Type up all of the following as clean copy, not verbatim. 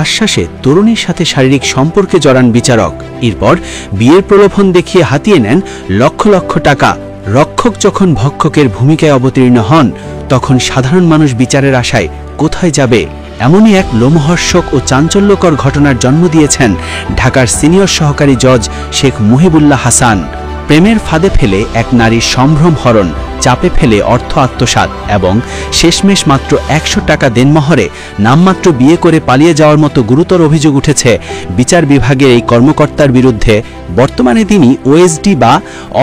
আশ্বাসে তরুণীর সাথে শারীরিক সম্পর্কে জড়ান বিচারক। এরপর বিয়ের প্রলোভন দেখিয়ে হাতিয়ে নেন লক্ষ লক্ষ টাকা। রক্ষক যখন ভক্ষকের ভূমিকায় অবতীর্ণ হন, তখন সাধারণ মানুষ বিচারের আশায় কোথায় যাবে? এমনই এক লোমহর্ষক ও চাঞ্চল্যকর ঘটনার জন্ম দিয়েছেন ঢাকার সিনিয়র সহকারী জজ শেখ মুহিবুল্লাহ হাসান। প্রেমের ফাঁদে ফেলে এক নারীর সম্ভ্রম হরণ, চাপে ফেলে অর্থ আত্মসাৎ এবং শেষমেশ মাত্র ১০০ টাকা দেনমোহরে নামমাত্র বিয়ে করে পালিয়ে যাওয়ার মতো গুরুতর অভিযোগ উঠেছে বিচার বিভাগের এই কর্মকর্তার বিরুদ্ধে। বর্তমানে তিনি ওএসডি বা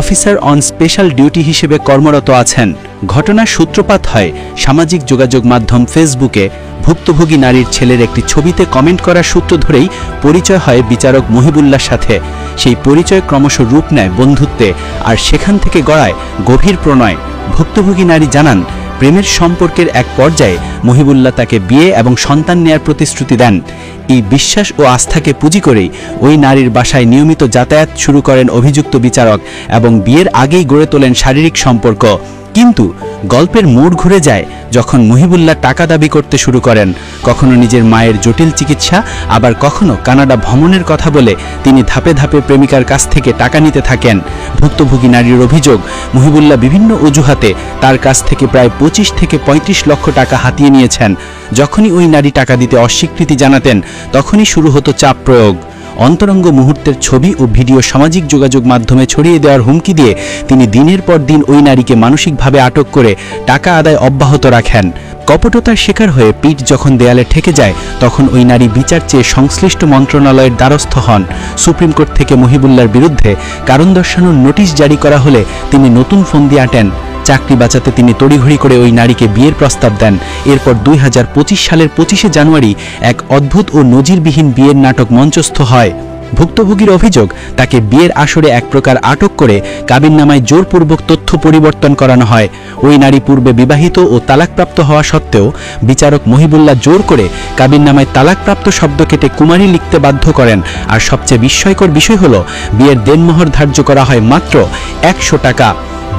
অফিসার অন স্পেশাল ডিউটি হিসেবে কর্মরত আছেন। ঘটনার সূত্রপাত হয় সামাজিক যোগাযোগ মাধ্যম ফেসবুকে। ভুক্তভোগী নারীর ছেলের একটি ছবিতে কমেন্ট করার সূত্র ধরেই পরিচয় হয় বিচারক মুহিবুল্লাহর সাথে। সেই পরিচয় ক্রমশ রূপ নেয় বন্ধুত্বে, আর সেখান থেকে গড়ায় গভীর প্রণয়। ভুক্তভোগী নারী জানান, প্রেমের সম্পর্কের এক পর্যায়ে মুহিবুল্লাহ তাকে বিয়ে এবং সন্তান নেয়ার প্রতিশ্রুতি দেন। এই বিশ্বাস ও আস্থাকে পুঁজি করেই ওই নারীর বাসায় নিয়মিত যাতায়াত শুরু করেন অভিযুক্ত বিচারক এবং বিয়ের আগেই গড়ে তোলেন শারীরিক সম্পর্ক। কিন্তু গল্পের মোড় ঘুরে যায় যখন মুহিবুল্লাহ টাকা দাবি করতে শুরু করেন। কখনো নিজের মায়ের জটিল চিকিৎসা, আবার কখনো কানাডা ভ্রমণের কথা বলে তিনি ধাপে ধাপে প্রেমিকার কাছ থেকে টাকা নিতে থাকেন। ভুক্তভোগী নারীর অভিযোগ, মুহিবুল্লাহ বিভিন্ন অজুহাতে তার কাছ থেকে প্রায় ২৫ থেকে ৩৫ লক্ষ টাকা হাতিয়ে নিয়েছেন। যখনই ওই নারী টাকা দিতে অস্বীকৃতি জানাতেন, তখনই শুরু হতো চাপ প্রয়োগ। অন্তরঙ্গ মুহূর্তের ছবি ও ভিডিও সামাজিক যোগাযোগ মাধ্যমে ছড়িয়ে দেওয়ার হুমকি দিয়ে তিনি দিনের পর দিন ওই নারীকে মানসিকভাবে আটক করে টাকা আদায় অব্যাহত রাখেন। কপটতার শিকার হয়ে পিঠ যখন দেয়ালে ঠেকে যায়, তখন ওই নারী বিচার চেয়ে সংশ্লিষ্ট মন্ত্রণালয়ের দ্বারস্থ হন। সুপ্রিম কোর্ট থেকে মুহিবুল্লাহর বিরুদ্ধে কারণ দর্শানোর নোটিশ জারি করা হলে তিনি নতুন ফন্দি আঁটেন। চাকরি বাঁচাতে তিনি তড়িঘড়ি করে ওই নারীকে বিয়ের প্রস্তাব দেন। এরপর ২০২৫ সালের ২৫শে জানুয়ারি এক অদ্ভুত ও নজিরবিহীন বিয়ের নাটক মঞ্চস্থ হয়। ভুক্তভোগীর অভিযোগ, তাকে বিয়ের আসরে এক প্রকার আটক করে কাবিননামায় জোরপূর্বক তথ্য পরিবর্তন করানো হয়। ওই নারী পূর্বে বিবাহিত ও তালাকপ্রাপ্ত হওয়া সত্ত্বেও বিচারক মুহিবুল্লাহ জোর করে কাবিননামায় তালাকপ্রাপ্ত শব্দ কেটে কুমারী লিখতে বাধ্য করেন। আর সবচেয়ে বিস্ময়কর বিষয় হল, বিয়ের দেনমোহর ধার্য করা হয় মাত্র ১০০ টাকা।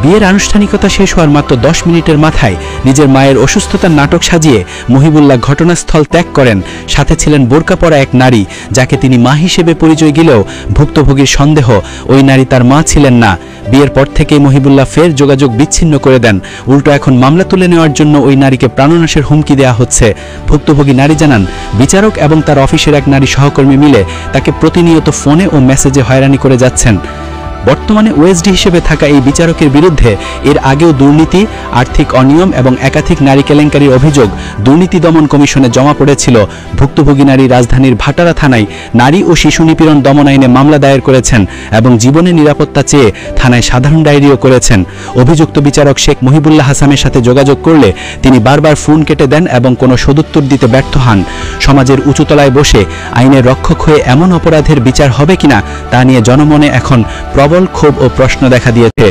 বিয়ের আনুষ্ঠানিকতা শেষ হওয়ার মাত্র ১০ মিনিটের মাথায় নিজের মায়ের অসুস্থতার নাটক সাজিয়ে মুহিবুল্লাহ ঘটনাস্থল ত্যাগ করেন। সাথে ছিলেন বোরকা পরা এক নারী, যাকে তিনি মা হিসেবে পরিচয় দিলেও ভুক্তভোগীর সন্দেহ ওই নারী তার মা ছিলেন না। বিয়ের পর থেকেই মুহিবুল্লাহ ফের যোগাযোগ বিচ্ছিন্ন করে দেন। উল্টো এখন মামলা তুলে নেওয়ার জন্য ওই নারীকে প্রাণনাশের হুমকি দেওয়া হচ্ছে। ভুক্তভোগী নারী জানান, বিচারক এবং তার অফিসের এক নারী সহকর্মী মিলে তাকে প্রতিনিয়ত ফোনে ও মেসেজে হয়রানি করে যাচ্ছেন। বর্তমানে ওএসডি হিসেবে থাকা এই বিচারকের বিরুদ্ধে এর আগেও দুর্নীতি, আর্থিক অনিয়ম এবং একাধিক নারী কেলেঙ্কারির অভিযোগ দুর্নীতি দমন কমিশনে জমা পড়েছিল। ভুক্তভোগী নারী রাজধানীর ভাটারা থানায় নারী ও শিশু নিপীড়ন দমন আইনে মামলা দায়ের করেছেন এবং জীবনের নিরাপত্তা চেয়ে থানায় সাধারণ ডায়েরিও করেছেন। অভিযুক্ত বিচারক শেখ মুহিবুল্লাহ হাসানের সাথে যোগাযোগ করলে তিনি বারবার ফোন কেটে দেন এবং কোনো সদুত্তর দিতে ব্যর্থ হন। সমাজের উঁচুতলায় বসে আইনের রক্ষক হয়ে এমন অপরাধের বিচার হবে কিনা তা নিয়ে জনমনে এখন প্রবল ক্ষোভ ও প্রশ্ন দেখা দিয়েছে।